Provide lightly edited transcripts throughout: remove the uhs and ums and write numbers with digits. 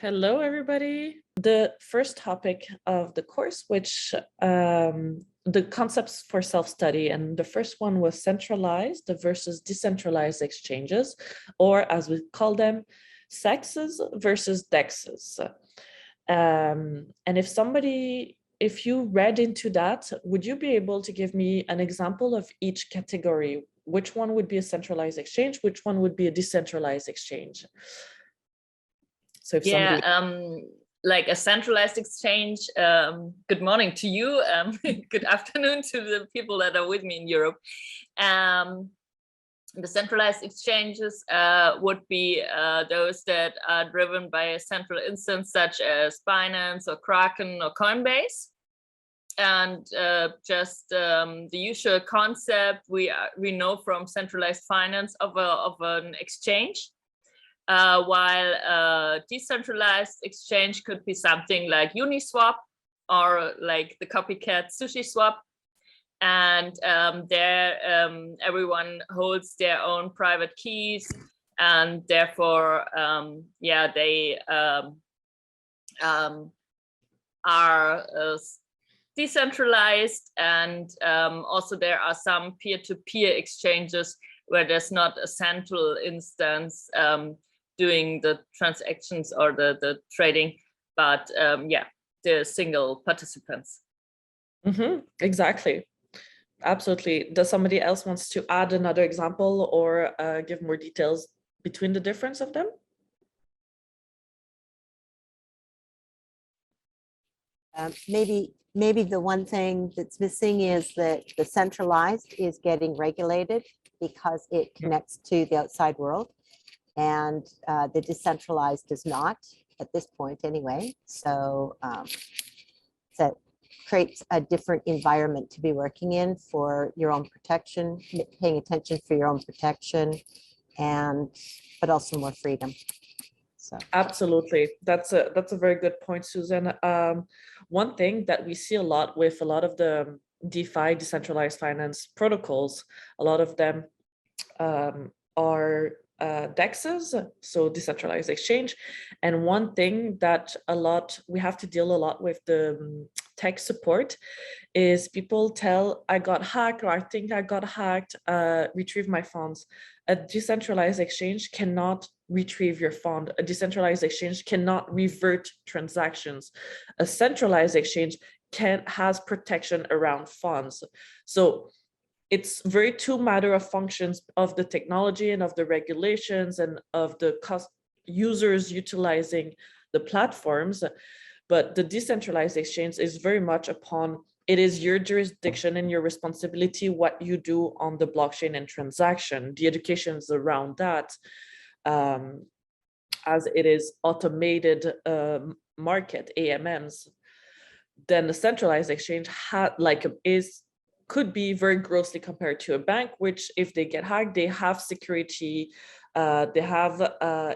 Hello, everybody. The first topic of the course, which the concepts for self-study, and the first one was centralized versus decentralized exchanges, or as we call them, sexes versus dexes. And if you read into that, would you be able to give me an example of each category? Which one would be a centralized exchange? Which one would be a decentralized exchange? So if somebody... like a centralized exchange, good morning to you, good afternoon to the people that are with me in Europe. The centralized exchanges would be those that are driven by a central instance such as Binance or Kraken or Coinbase. And just the usual concept we know from centralized finance of an exchange. While decentralized exchange could be something like Uniswap or like the copycat SushiSwap, and there everyone holds their own private keys, and therefore they are decentralized, and also there are some peer-to-peer exchanges where there's not a central instance doing the transactions or the trading, but the single participants. Exactly. Absolutely. Does somebody else wants to add another example or give more details between the difference of them? Maybe the one thing that's missing is that the centralized is getting regulated because it connects to the outside world, and the decentralized does not at this point anyway. So that creates a different environment to be working in for your own protection, paying attention for your own protection, but also more freedom. So absolutely, that's a very good point, Susan. One thing that we see a lot with a lot of the DeFi, decentralized finance protocols, a lot of them are DEXs, so decentralized exchange. And one thing that we have to deal a lot with the tech support is people tell, I got hacked, or I think I got hacked, retrieve my funds. A decentralized exchange cannot retrieve your fund. A decentralized exchange cannot revert transactions. A centralized exchange has protection around funds. So it's very two matter of functions of the technology and of the regulations and of the users utilizing the platforms. But the decentralized exchange is very much upon, it is your jurisdiction and your responsibility what you do on the blockchain and transaction. The education is around that, as it is automated market, AMMs. Then the centralized exchange could be very grossly compared to a bank, which if they get hacked, they have security, they have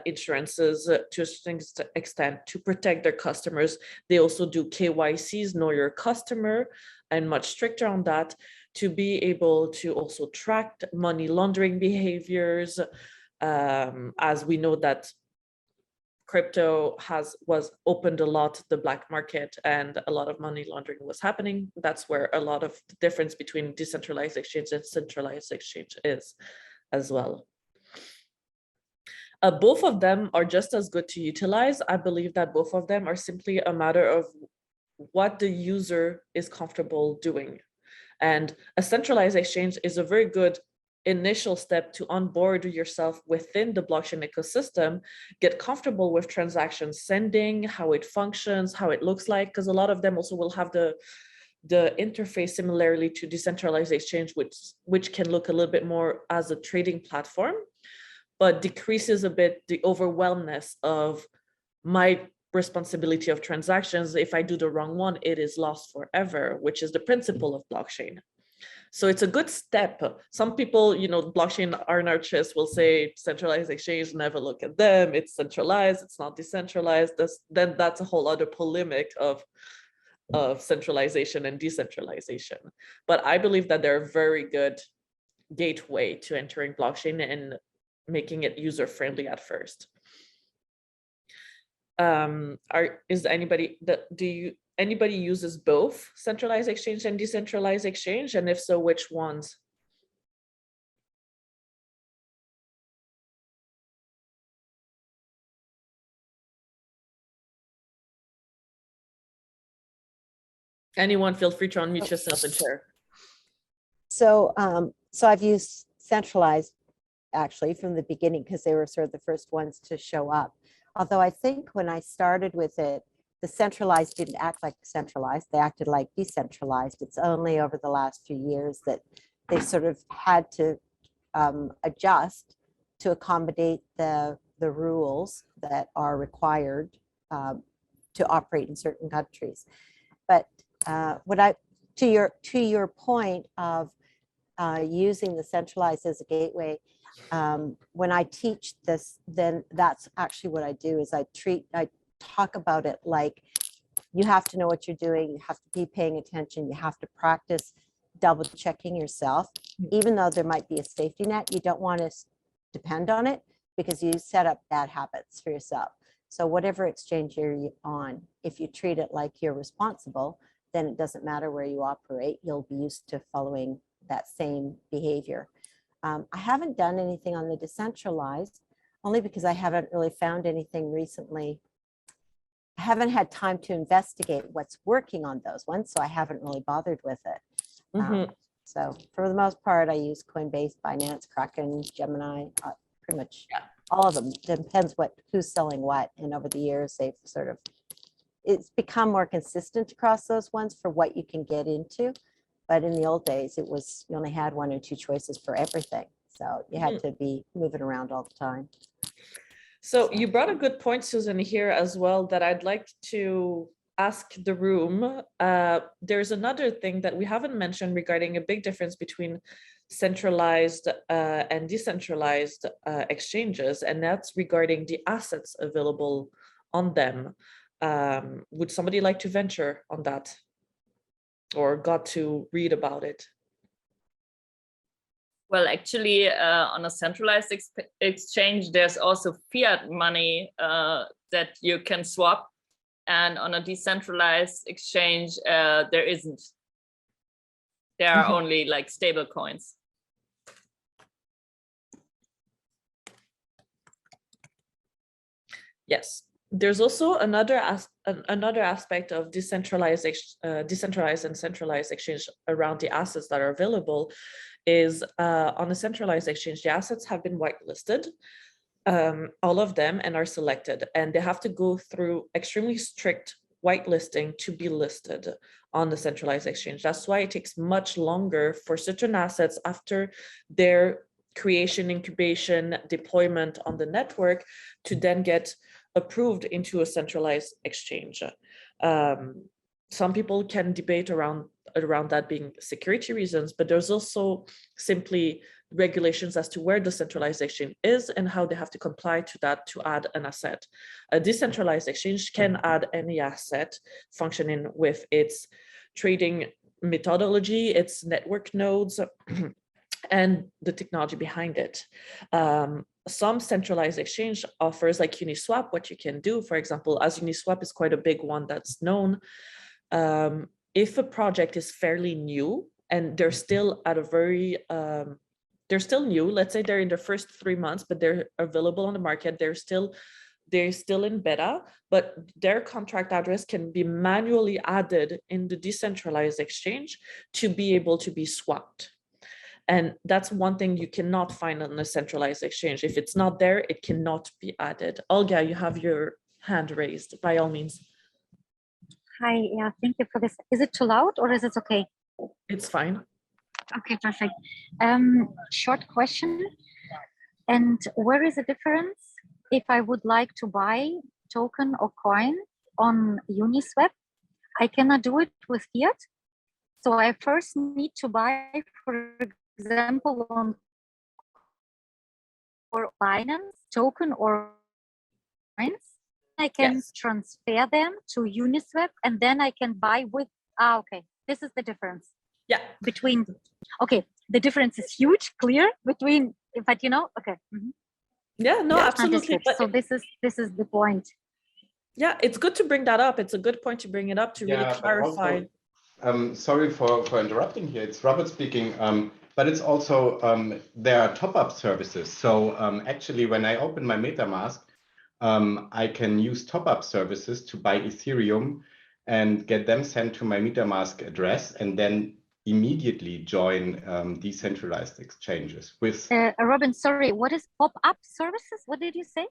insurances to a certain extent to protect their customers. They also do KYCs, know your customer, and much stricter on that to be able to also track money laundering behaviors, as we know that crypto was opened a lot, the black market, and a lot of money laundering was happening. That's where a lot of the difference between decentralized exchange and centralized exchange is as well. Both of them are just as good to utilize. I believe that both of them are simply a matter of what the user is comfortable doing. And a centralized exchange is a very good initial step to onboard yourself within the blockchain ecosystem, get comfortable with transaction sending, how it functions, how it looks like, because a lot of them also will have the interface similarly to decentralized exchange, which can look a little bit more as a trading platform, but decreases a bit the overwhelmness of my responsibility of transactions. If I do the wrong one, it is lost forever, which is the principle of blockchain. So it's a good step. Some people, blockchain anarchists will say centralized exchange, never look at them. It's centralized, it's not decentralized. Then that's a whole other polemic of centralization and decentralization. But I believe that they're a very good gateway to entering blockchain and making it user-friendly at first. anybody uses both centralized exchange and decentralized exchange, and if so, which ones? Anyone, feel free to unmute yourself and share. So, so I've used centralized actually from the beginning because they were sort of the first ones to show up. Although I think when I started with it, the centralized didn't act like centralized, they acted like decentralized. It's only over the last few years that they sort of had to adjust to accommodate the rules that are required to operate in certain countries. But to your point of using the centralized as a gateway, when I teach this, then that's actually what I do is I talk about it like you have to know what you're doing, you have to be paying attention, you have to practice double checking yourself. Even though there might be a safety net, you don't want to depend on it because you set up bad habits for yourself. So whatever exchange you're on, if you treat it like you're responsible, then it doesn't matter where you operate, you'll be used to following that same behavior. I haven't done anything on the decentralized, only because I haven't really found anything recently. I haven't had time to investigate what's working on those ones, so I haven't really bothered with it. So for the most part, I use Coinbase, Binance, Kraken, Gemini, pretty much all of them. Depends who's selling what, and over the years they've sort of, it's become more consistent across those ones for what you can get into. But in the old days, it was, you only had one or two choices for everything. So you had to be moving around all the time. So you brought a good point, Susan, here as well, that I'd like to ask the room. There's another thing that we haven't mentioned regarding a big difference between centralized and decentralized exchanges, and that's regarding the assets available on them. Would somebody like to venture on that, or got to read about it? Well, actually, on a centralized exchange, there's also fiat money that you can swap. And on a decentralized exchange, there isn't. There are only like stable coins. Yes. There's also another aspect of decentralized and centralized exchange around the assets that are available is on a centralized exchange, the assets have been whitelisted, all of them, and are selected, and they have to go through extremely strict whitelisting to be listed on the centralized exchange. That's why it takes much longer for certain assets after their creation, incubation, deployment on the network to then get approved into a centralized exchange. Some people can debate around that being security reasons, but there's also simply regulations as to where the centralized exchange is and how they have to comply to that to add an asset. A decentralized exchange can add any asset functioning with its trading methodology, its network nodes, and the technology behind it. Some centralized exchange offers, like Uniswap, what you can do, for example, as Uniswap is quite a big one that's known, if a project is fairly new and they're still at a very, they're still new, let's say they're in the first 3 months, but they're available on the market, they're still in beta, but their contract address can be manually added in the decentralized exchange to be able to be swapped. And that's one thing you cannot find on a centralized exchange. If it's not there, it cannot be added. Olga, you have your hand raised, by all means. Hi, yeah, thank you for this. Is it too loud or is it okay? It's fine. Okay, perfect. Short question. And where is the difference if I would like to buy token or coin on Uniswap? I cannot do it with fiat. So I first need to buy, for example, on or Binance token or coins. I can transfer them to Uniswap and then I can buy with, okay, this is the difference. Yeah. Between, okay, the difference is huge, clear between, but you know, okay. Yeah, no, absolutely. So this is the point. Yeah, it's good to bring that up. It's a good point to bring it up to really clarify. Also, sorry for interrupting here. It's Robert speaking. But it's also, there are top-up services. So actually, when I open my MetaMask, I can use top-up services to buy Ethereum and get them sent to my MetaMask address, and then immediately join decentralized exchanges with. Robin, sorry, what is pop-up services? What did you say?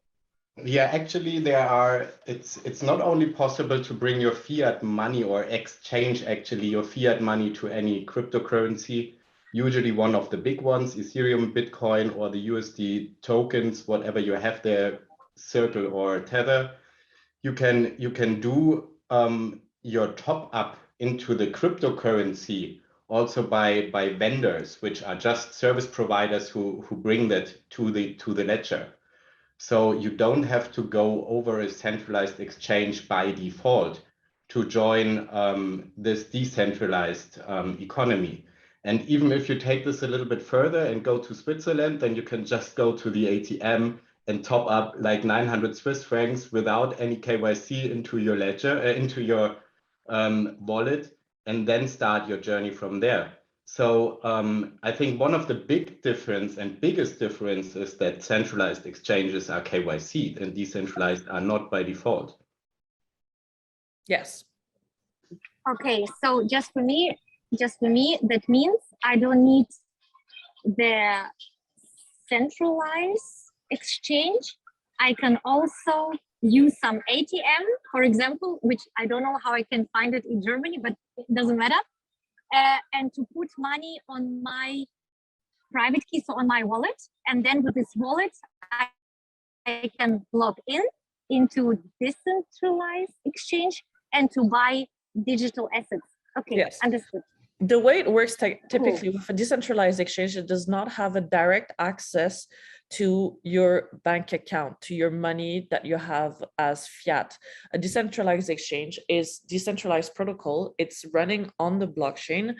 Yeah, actually, there are. It's not only possible to bring your fiat money or exchange actually your fiat money to any cryptocurrency. Usually one of the big ones, Ethereum, Bitcoin, or the USD tokens, whatever you have there, Circle or Tether. You can do your top up into the cryptocurrency also by vendors, which are just service providers who bring that to the ledger. So you don't have to go over a centralized exchange by default to join this decentralized economy. And even if you take this a little bit further and go to Switzerland, then you can just go to the ATM and top up like 900 Swiss francs without any KYC into your ledger, into your wallet, and then start your journey from there. So I think one of the biggest difference is that centralized exchanges are KYC and decentralized are not by default. Yes. Okay, so just for me, that means I don't need the centralized exchange. I can also use some ATM, for example, which I don't know how I can find it in Germany, but it doesn't matter. And to put money on my private key, so on my wallet. And then with this wallet, I can log into decentralized exchange and to buy digital assets. Okay, yes. Understood. The way it works typically with a decentralized exchange, it does not have a direct access to your bank account, to your money that you have as fiat. A decentralized exchange is decentralized protocol. It's running on the blockchain,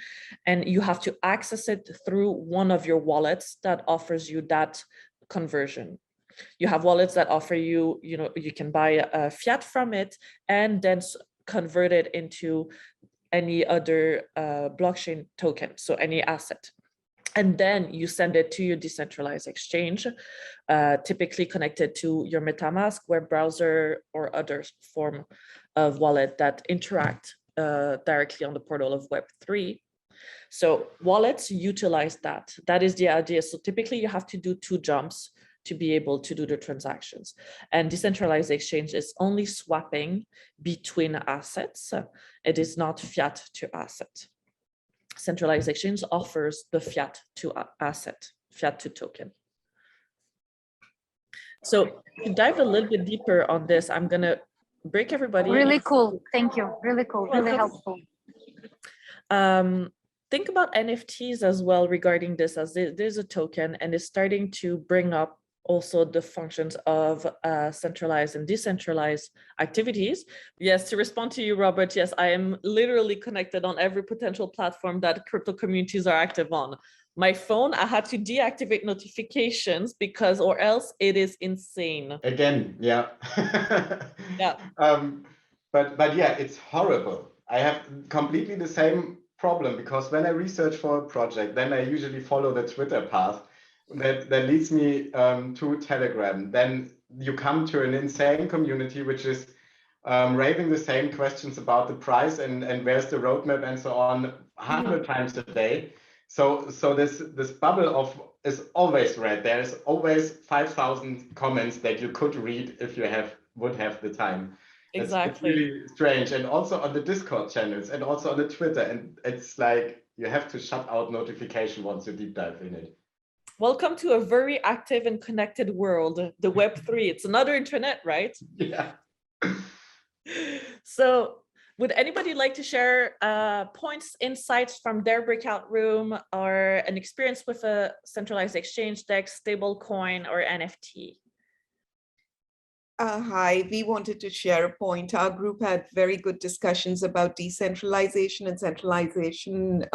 and you have to access it through one of your wallets that offers you that conversion. You have wallets that offer you, you can buy a fiat from it and then convert it into any other blockchain token, so any asset. And then you send it to your decentralized exchange, typically connected to your MetaMask web browser or other form of wallet that interact directly on the portal of Web3. So wallets utilize that. That is the idea. So typically you have to do 2 jumps to be able to do the transactions. And decentralized exchange is only swapping between assets. It is not fiat to asset. Centralized exchange offers the fiat to asset, fiat to token. So to dive a little bit deeper on this, I'm gonna break everybody. Really cool, thank you, really cool, really helpful. Think about NFTs as well regarding this, as there's a token and it's starting to bring up also the functions of centralized and decentralized activities. Yes, to respond to you, Robert, yes, I am literally connected on every potential platform that crypto communities are active on. My phone, I had to deactivate notifications because, or else it is insane. Again, yeah. Yeah. But yeah, it's horrible. I have completely the same problem because when I research for a project, then I usually follow the Twitter path that leads me to Telegram. Then you come to an insane community which is raving the same questions about the price and where's the roadmap and so on 100 times a day. So this bubble is always read. There is always 5,000 comments that you could read if you would have the time. Exactly. It's really strange. And also on the Discord channels and also on the Twitter. And it's like you have to shut out notification once you deep dive in it. Welcome to a very active and connected world, the Web3. It's another internet, right? Yeah. So would anybody like to share points, insights from their breakout room or an experience with a centralized exchange, DEX, stablecoin, or NFT? Hi, we wanted to share a point. Our group had very good discussions about decentralization and centralization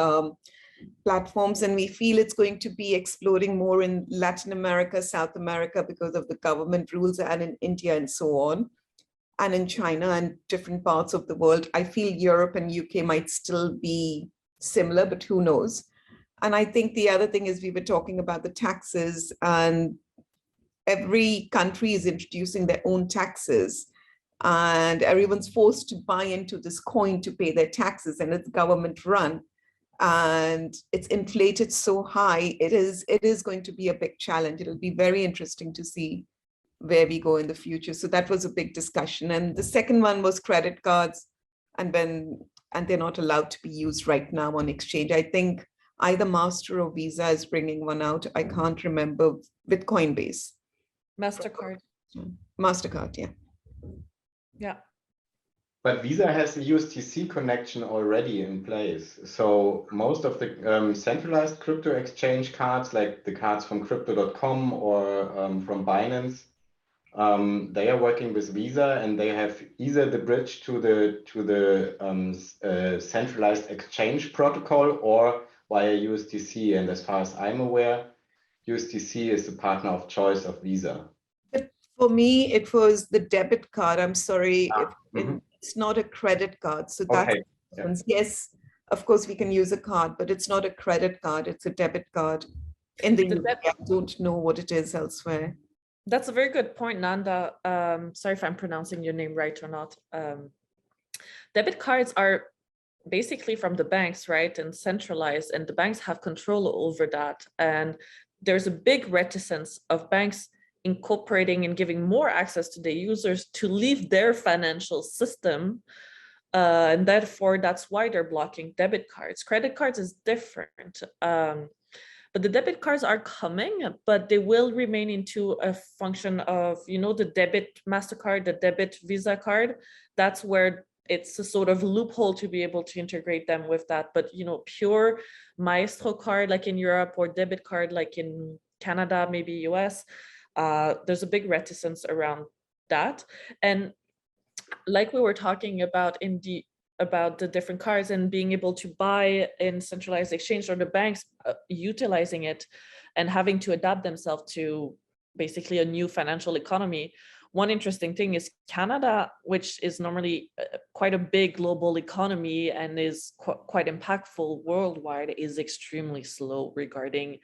platforms, and we feel it's going to be exploding more in Latin America, South America because of the government rules, and in India and so on. and in China and different parts of the world. I feel Europe and UK might still be similar, but who knows? And I think the other thing is we were talking about the taxes, and every country is introducing their own taxes, and everyone's forced to buy into this coin to pay their taxes, and it's government run, and it's inflated so high. It is going to be a big challenge. It'll be very interesting to see where we go in the future. So that was a big discussion. And the second one was credit cards, and they're not allowed to be used right now on exchange. I think either Master or Visa is bringing one out. I can't remember, with Coinbase. MasterCard. MasterCard, yeah. Yeah. But Visa has a USDC connection already in place. So most of the centralized crypto exchange cards, like the cards from crypto.com or from Binance, they are working with Visa, and they have either the bridge to the centralized exchange protocol or via USDC. And as far as I'm aware, USDC is the partner of choice of Visa. But for me, it was the debit card. I'm sorry, it's not a credit card. So that's Okay. Yeah. Yes, of course we can use a card, but it's not a credit card. It's a debit card. In the UK, I don't know what it is elsewhere. That's a very good point, Nanda. Sorry if I'm pronouncing your name right or not. Debit cards are basically from the banks, right, and centralized, and the banks have control over that. And there's a big reticence of banks incorporating and giving more access to their users to leave their financial system. And therefore, that's why they're blocking debit cards. Credit cards is different. But the debit cards are coming, but they will remain into a function of, the debit MasterCard, the debit Visa card. That's where it's a sort of loophole to be able to integrate them with that. But, pure Maestro card, like in Europe, or debit card, like in Canada, maybe US, there's a big reticence around that. And like we were talking about about the different cards and being able to buy in centralized exchange, or the banks utilizing it and having to adapt themselves to basically a new financial economy. One interesting thing is Canada, which is normally quite a big global economy and is quite impactful worldwide, is extremely slow regarding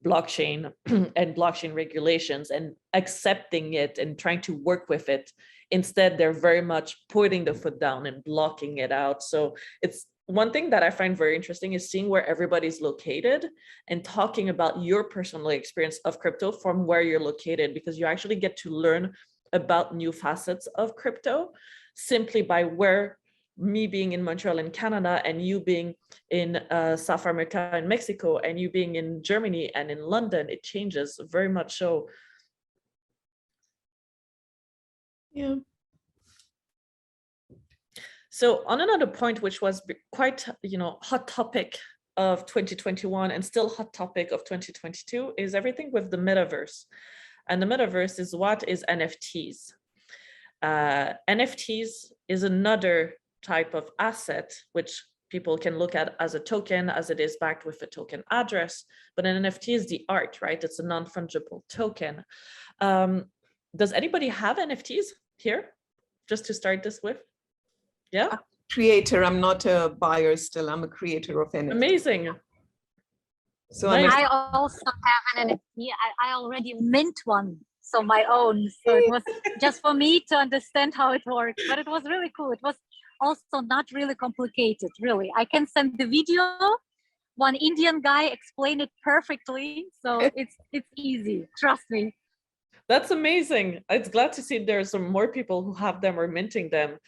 blockchain and blockchain regulations and accepting it and trying to work with it. Instead, they're very much putting the foot down and blocking it out. So it's one thing that I find very interesting is seeing where everybody's located and talking about your personal experience of crypto from where you're located, because you actually get to learn about new facets of crypto simply by where me being in Montreal in Canada and you being in South America and Mexico and you being in Germany and in London, it changes very much so. Yeah. So on another point, which was quite, hot topic of 2021 and still hot topic of 2022, is everything with the metaverse. And the metaverse is what is NFTs. NFTs is another type of asset which people can look at as a token, as it is backed with a token address. But an NFT is the art, right? It's a non-fungible token. Does anybody have NFTs here? Just to start this with? Yeah. I'm a creator. I'm not a buyer still. I'm a creator of NFTs. Amazing. So Nice. I also have an NFT. I already mint one, so my own. So it was just for me to understand how it works, but it was really cool. It was also not really complicated, really. I can send the video. One Indian guy explained it perfectly, so it's easy. Trust me. That's amazing. It's glad to see there's some more people who have them or minting them.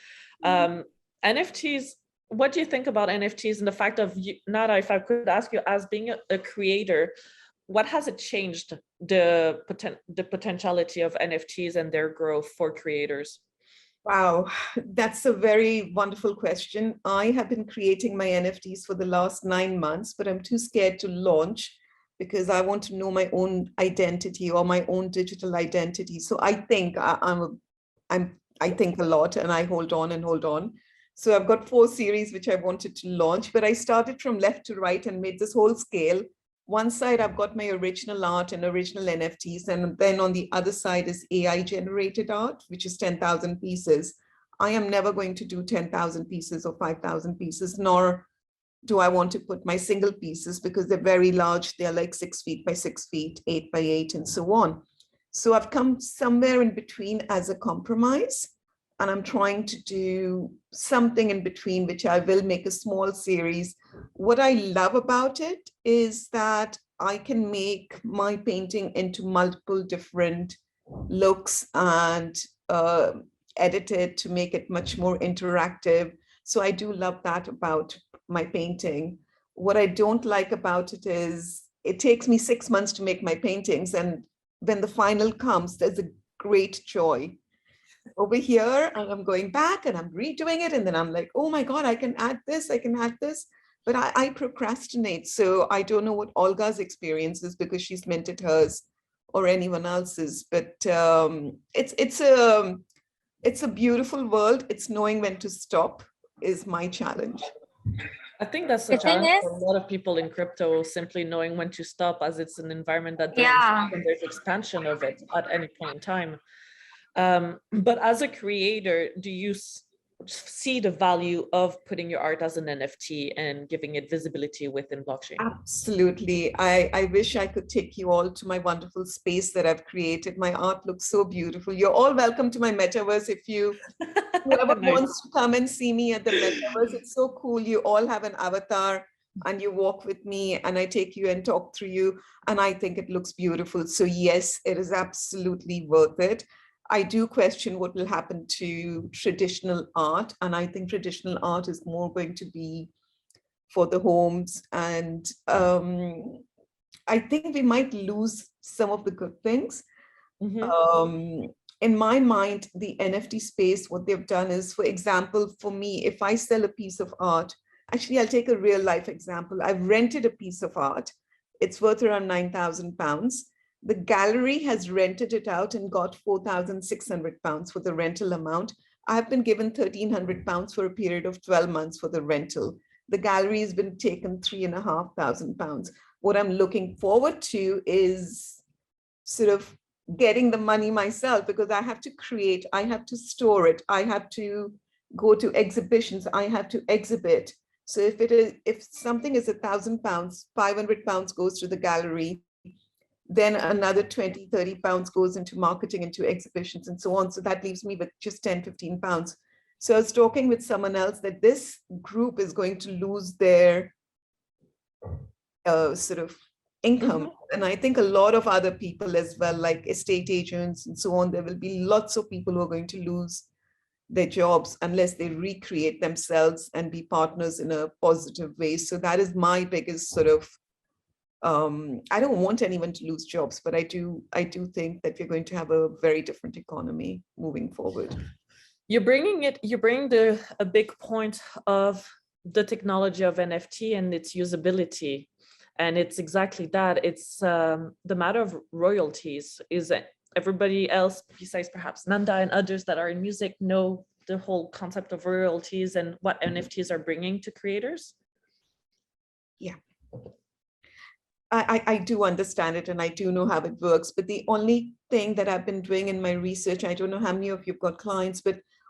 NFTs, what do you think about NFTs and the fact of, Nada, if I could ask you, as being a creator, what has it changed the potentiality of NFTs and their growth for creators? Wow, that's a very wonderful question. I have been creating my NFTs for the last 9 months, but I'm too scared to launch because I want to know my own identity or my own digital identity. So I think I think a lot and I hold on and hold on. So I've got 4 series which I wanted to launch, but I started from left to right and made this whole scale. One side, I've got my original art and original NFTs. And then on the other side is AI generated art, which is 10,000 pieces. I am never going to do 10,000 pieces or 5,000 pieces, nor do I want to put my single pieces because they're very large. They're like 6 feet by 6 feet, 8 by 8, and so on. So I've come somewhere in between as a compromise, and I'm trying to do something in between, which I will make a small series. What I love about it is that I can make my painting into multiple different looks and edit it to make it much more interactive. So I do love that about my painting. What I don't like about it is it takes me 6 months to make my paintings, and when the final comes, there's a great joy. Over here, I'm going back and I'm redoing it, and then I'm like, oh my God, I can add this, I can add this. But I procrastinate. So I don't know what Olga's experience is because she's minted hers or anyone else's. But it's a beautiful world. It's knowing when to stop is my challenge. I think that's the challenge for a lot of people in crypto, simply knowing when to stop, as it's an environment that doesn't stop and there's expansion of it at any point in time. But as a creator, do you see the value of putting your art as an NFT and giving it visibility within blockchain? Absolutely. I wish I could take you all to my wonderful space that I've created. My art looks so beautiful. You're all welcome to my metaverse. If whoever wants to come and see me at the metaverse, it's so cool. You all have an avatar and you walk with me and I take you and talk through you. And I think it looks beautiful. So yes, it is absolutely worth it. I do question what will happen to traditional art. And I think traditional art is more going to be for the homes. And I think we might lose some of the good things. In my mind, the NFT space, what they've done is, for example, for me, if I sell a piece of art, actually, I'll take a real life example. I've rented a piece of art. It's worth around £9,000. The gallery has rented it out and got £4,600 for the rental amount. I've been given £1,300 for a period of 12 months for the rental. The gallery has been taken £3,500. What I'm looking forward to is sort of getting the money myself, because I have to create, I have to store it, I have to go to exhibitions, I have to exhibit. So if something is £1,000, £500 goes to the gallery, then another 20, £30 goes into marketing, into exhibitions and so on. So that leaves me with just £10, £15. So I was talking with someone else that this group is going to lose their sort of income. And I think a lot of other people as well, like estate agents and so on, there will be lots of people who are going to lose their jobs unless they recreate themselves and be partners in a positive way. So that is my biggest sort of, I don't want anyone to lose jobs, but I do think that we're going to have a very different economy moving forward. You're bringing a big point of the technology of NFT and its usability. And it's exactly that. It's the matter of royalties. Is that everybody else, besides perhaps Nanda and others that are in music, know the whole concept of royalties and what NFTs are bringing to creators? Yeah. I do understand it and I do know how it works, but the only thing that I've been doing in my research, I don't know how many of you've got clients,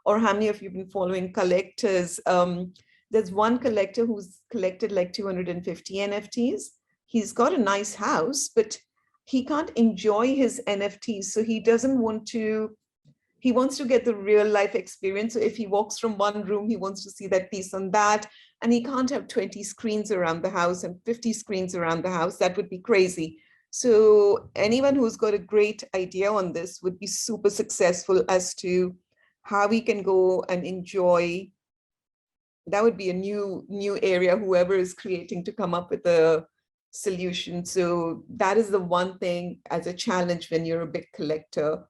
or how many of you've been following collectors. There's one collector who's collected like 250 NFTs. He's got a nice house, but he can't enjoy his NFTs. So he wants to get the real life experience. So if he walks from one room, he wants to see that piece on that. And he can't have 20 screens around the house and 50 screens around the house. That would be crazy. So anyone who's got a great idea on this would be super successful as to how we can go and enjoy. That would be a new area, whoever is creating, to come up with a solution. So that is the one thing as a challenge when you're a big collector,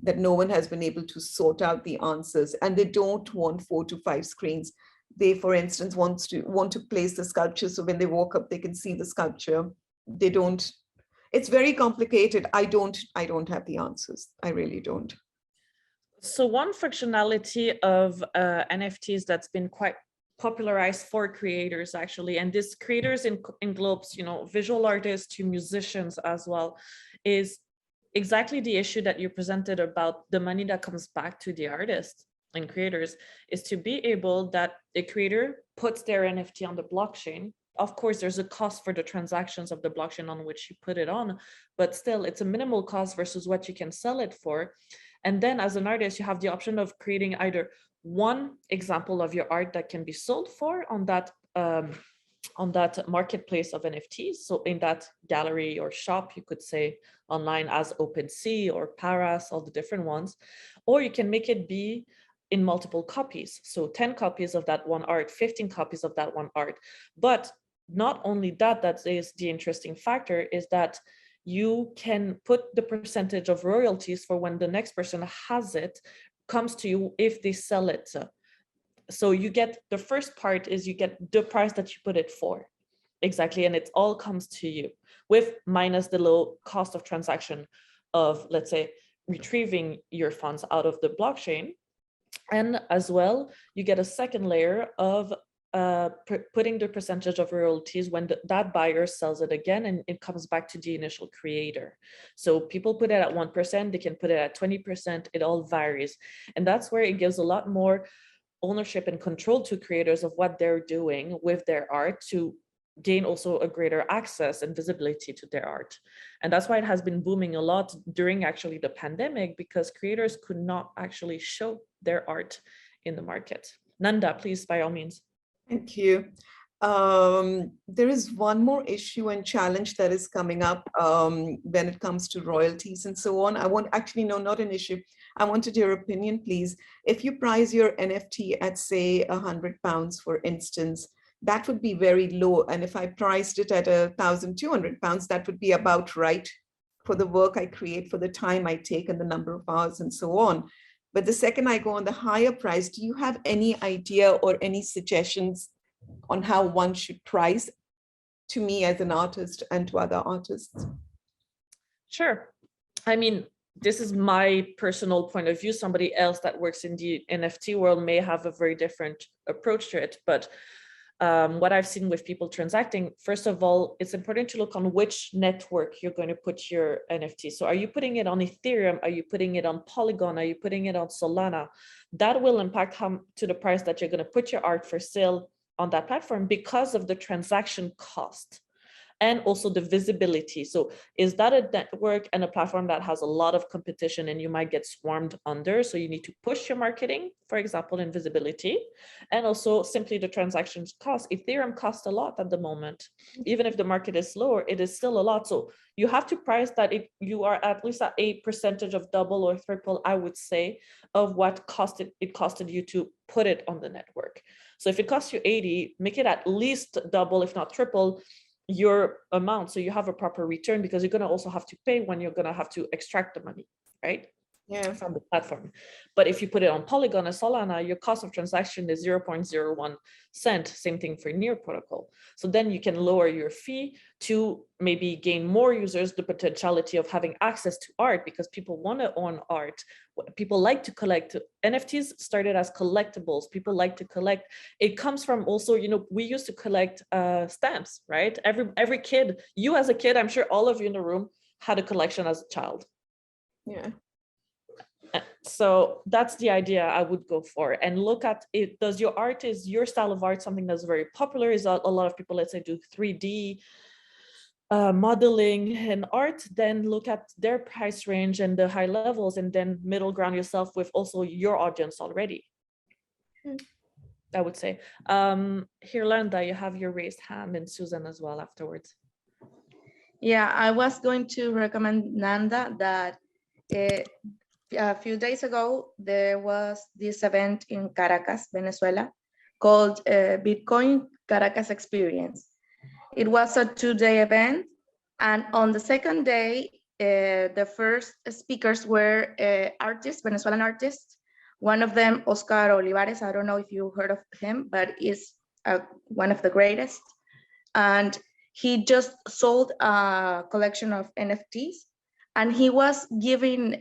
that no one has been able to sort out the answers, and they don't want 4 to 5 screens. They, for instance, want to place the sculpture, so when they walk up, they can see the sculpture. They don't. It's very complicated. I don't have the answers. I really don't. So one functionality of NFTs that's been quite popularized for creators, actually, and this creators in globes, visual artists to musicians as well, is exactly the issue that you presented about the money that comes back to the artist. and creators is to be able that a creator puts their NFT on the blockchain. Of course, there's a cost for the transactions of the blockchain on which you put it on, but still it's a minimal cost versus what you can sell it for. And then as an artist, you have the option of creating either one example of your art that can be sold for on that marketplace of NFTs. So in that gallery or shop, you could say online as OpenSea or Paras, all the different ones, or you can make it be in multiple copies. So 10 copies of that one art, 15 copies of that one art. But not only that, that is the interesting factor, is that you can put the percentage of royalties for when the next person has it comes to you if they sell it. So you get the first part is you get the price that you put it for. Exactly. And it all comes to you with minus the low cost of transaction of, let's say, retrieving your funds out of the blockchain. And as well, you get a second layer of putting the percentage of royalties when that buyer sells it again, and it comes back to the initial creator. So people put it at 1%, they can put it at 20%, it all varies. And that's where it gives a lot more ownership and control to creators of what they're doing with their art to gain also a greater access and visibility to their art. And that's why it has been booming a lot during actually the pandemic, because creators could not actually show their art in the market. Nanda, please, by all means. Thank you. There is one more issue and challenge that is coming up when it comes to royalties and so on. I want, actually, no, not an issue. I wanted your opinion, please. If you price your NFT at, say, £100, for instance, that would be very low. And if I priced it at £1,200, that would be about right for the work I create, for the time I take and the number of hours and so on. But the second I go on the higher price, do you have any idea or any suggestions on how one should price, to me as an artist and to other artists? Sure. I mean, this is my personal point of view. Somebody else that works in the NFT world may have a very different approach to it. But what I've seen with people transacting, first of all, it's important to look on which network you're going to put your NFT. So are you putting it on Ethereum? Are you putting it on Polygon? Are you putting it on Solana? That will impact how to the price that you're going to put your art for sale on that platform, because of the transaction cost and also the visibility. So is that a network and a platform that has a lot of competition and you might get swarmed under? So you need to push your marketing, for example, in visibility, and also simply the transactions cost. Ethereum costs a lot at the moment. Even if the market is slower, it is still a lot. So you have to price that if you are at least at a percentage of double or triple, I would say, of what it costed you to put it on the network. So if it costs you 80, make it at least double, if not triple, your amount, so you have a proper return, because you're going to also have to pay when you're going to have to extract the money, right? Yeah. From the platform. But if you put it on Polygon or Solana, your cost of transaction is 0.01 cent, same thing for Near protocol. So then you can lower your fee to maybe gain more users, the potentiality of having access to art, because people want to own art. People like to collect. NFTs started as collectibles. People like to collect. It comes from also, you know, we used to collect stamps, right? Every kid, you as a kid, I'm sure all of you in the room had a collection as a child. Yeah. So that's the idea I would go for, and look at it. Does your art, is your style of art something that's very popular? Is that a lot of people, let's say, do 3D modeling and art? Then look at their price range and the high levels, and then middle ground yourself with also your audience already. I would say. Here, Landa, you have your raised hand, and Susan as well afterwards. Yeah, I was going to recommend Nanda that a few days ago, there was this event in Caracas, Venezuela, called Bitcoin Caracas Experience. It was a 2-day event. And on the second day, the first speakers were artists, Venezuelan artists. One of them, Oscar Olivares, I don't know if you heard of him, but is one of the greatest. And he just sold a collection of NFTs, and he was giving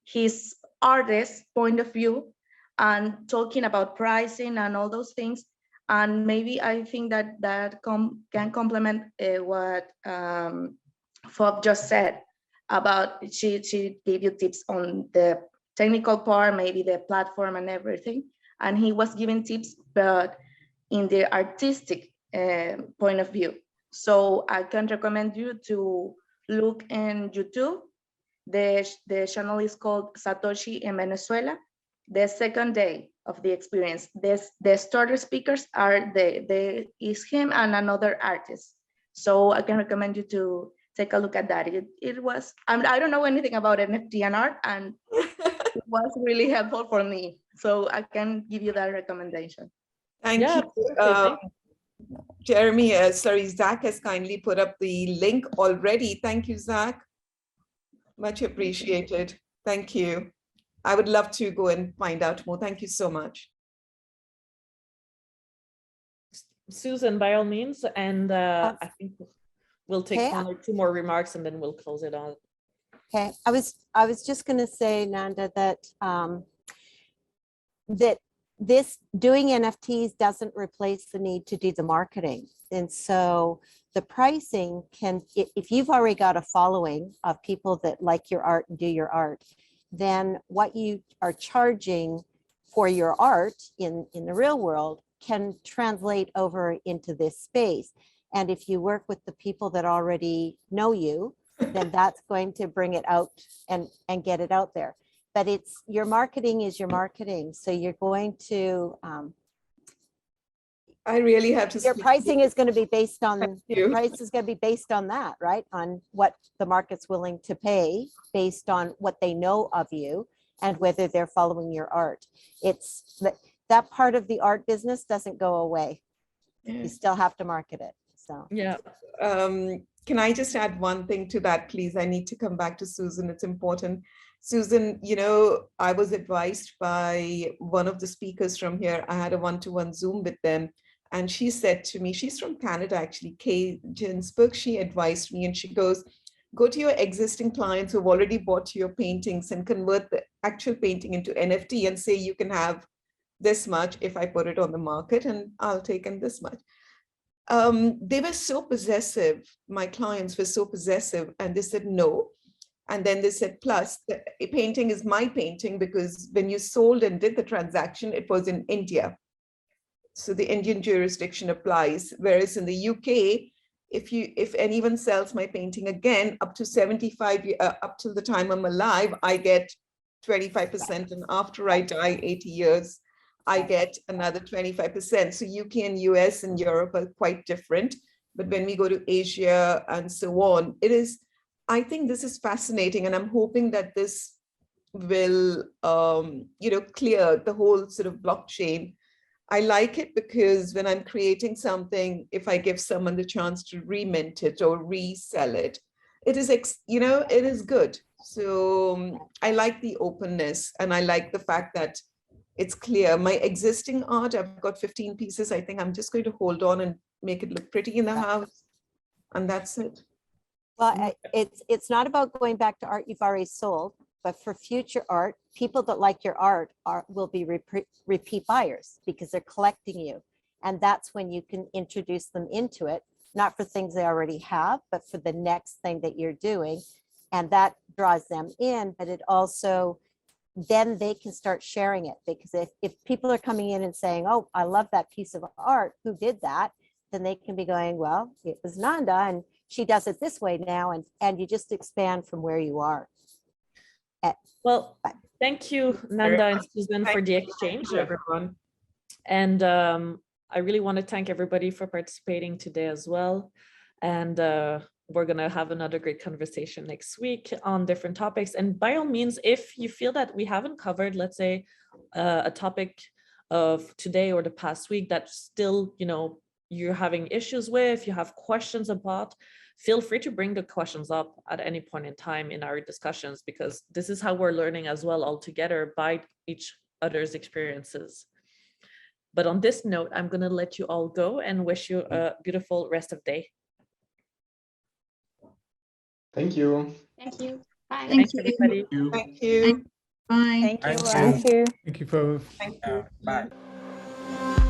his artist point of view and talking about pricing and all those things. And maybe I think that can complement what Fauve just said about she gave you tips on the technical part, maybe the platform and everything. And he was giving tips, but in the artistic point of view. So I can recommend you to look in YouTube. The channel is called Satoshi in Venezuela. The second day of the experience, the starter speakers are is him and another artist. So I can recommend you to take a look at that. It was, I don't know anything about NFT and art, and it was really helpful for me. So I can give you that recommendation. Thank you. Jeremy, Zach has kindly put up the link already. Thank you, Zach. Much appreciated. Thank you. I would love to go and find out more. Thank you so much. Susan, by all means, and I think we'll take one or two more remarks and then we'll close it out. Okay, I was just going to say, Nanda, that that this doing NFTs doesn't replace the need to do the marketing, and so the pricing can, if you've already got a following of people that like your art and do your art, then what you are charging for your art in the real world can translate over into this space. And if you work with the people that already know you, then that's going to bring it out and get it out there. But it's, your marketing is your marketing. So you're going to, I really have to. Your pricing is going to be based on, your price is going to be based on that, right? On what the market's willing to pay based on what they know of you and whether they're following your art. It's that part of the art business doesn't go away. You still have to market it. So yeah. Can I just add one thing to that, please? I need to come back to Susan. It's important. Susan, you know, I was advised by one of the speakers from here. I had a one-to-one Zoom with them. And she said to me, she's from Canada, actually, Kay Ginsburg. She advised me and she goes, go to your existing clients who've already bought your paintings and convert the actual painting into NFT and say you can have this much if I put it on the market and I'll take in this much. They were so possessive. My clients were so possessive and they said no. And then they said, plus the painting is my painting because when you sold and did the transaction, it was in India. So the Indian jurisdiction applies. Whereas in the UK, if anyone sells my painting again, up to 75, up till the time I'm alive, I get 25%. And after I die, 80 years, I get another 25%. So UK and US and Europe are quite different. But when we go to Asia and so on, it is, I think this is fascinating. And I'm hoping that this will, clear the whole sort of blockchain. I like it because when I'm creating something, if I give someone the chance to remint it or resell it, it is, it is good. So I like the openness and I like the fact that it's clear. My existing art, I've got 15 pieces. I think I'm just going to hold on and make it look pretty in the house. And that's it. well, it's not about going back to art you've already sold, but for future art, people that like your art will be repeat buyers because they're collecting you. And that's when you can introduce them into it, not for things they already have, but for the next thing that you're doing. And that draws them in, but it also, then they can start sharing it. Because if people are coming in and saying, oh, I love that piece of art, who did that? Then they can be going, well, it was Nanda and she does it this way now. And you just expand from where you are. Well, thank you, Nanda and Susan, for the exchange. Everyone. And I really want to thank everybody for participating today as well. And we're going to have another great conversation next week on different topics. And by all means, if you feel that we haven't covered, let's say, a topic of today or the past week that still, you're having issues with, you have questions about, feel free to bring the questions up at any point in time in our discussions, because this is how we're learning as well all together by each other's experiences. But on this note, I'm going to let you all go and wish you a beautiful rest of day. Thank you. Thank you. Bye. Thanks, everybody. Thank you. Bye. Thank you. Thank you, Fauve. Thank you. Bye.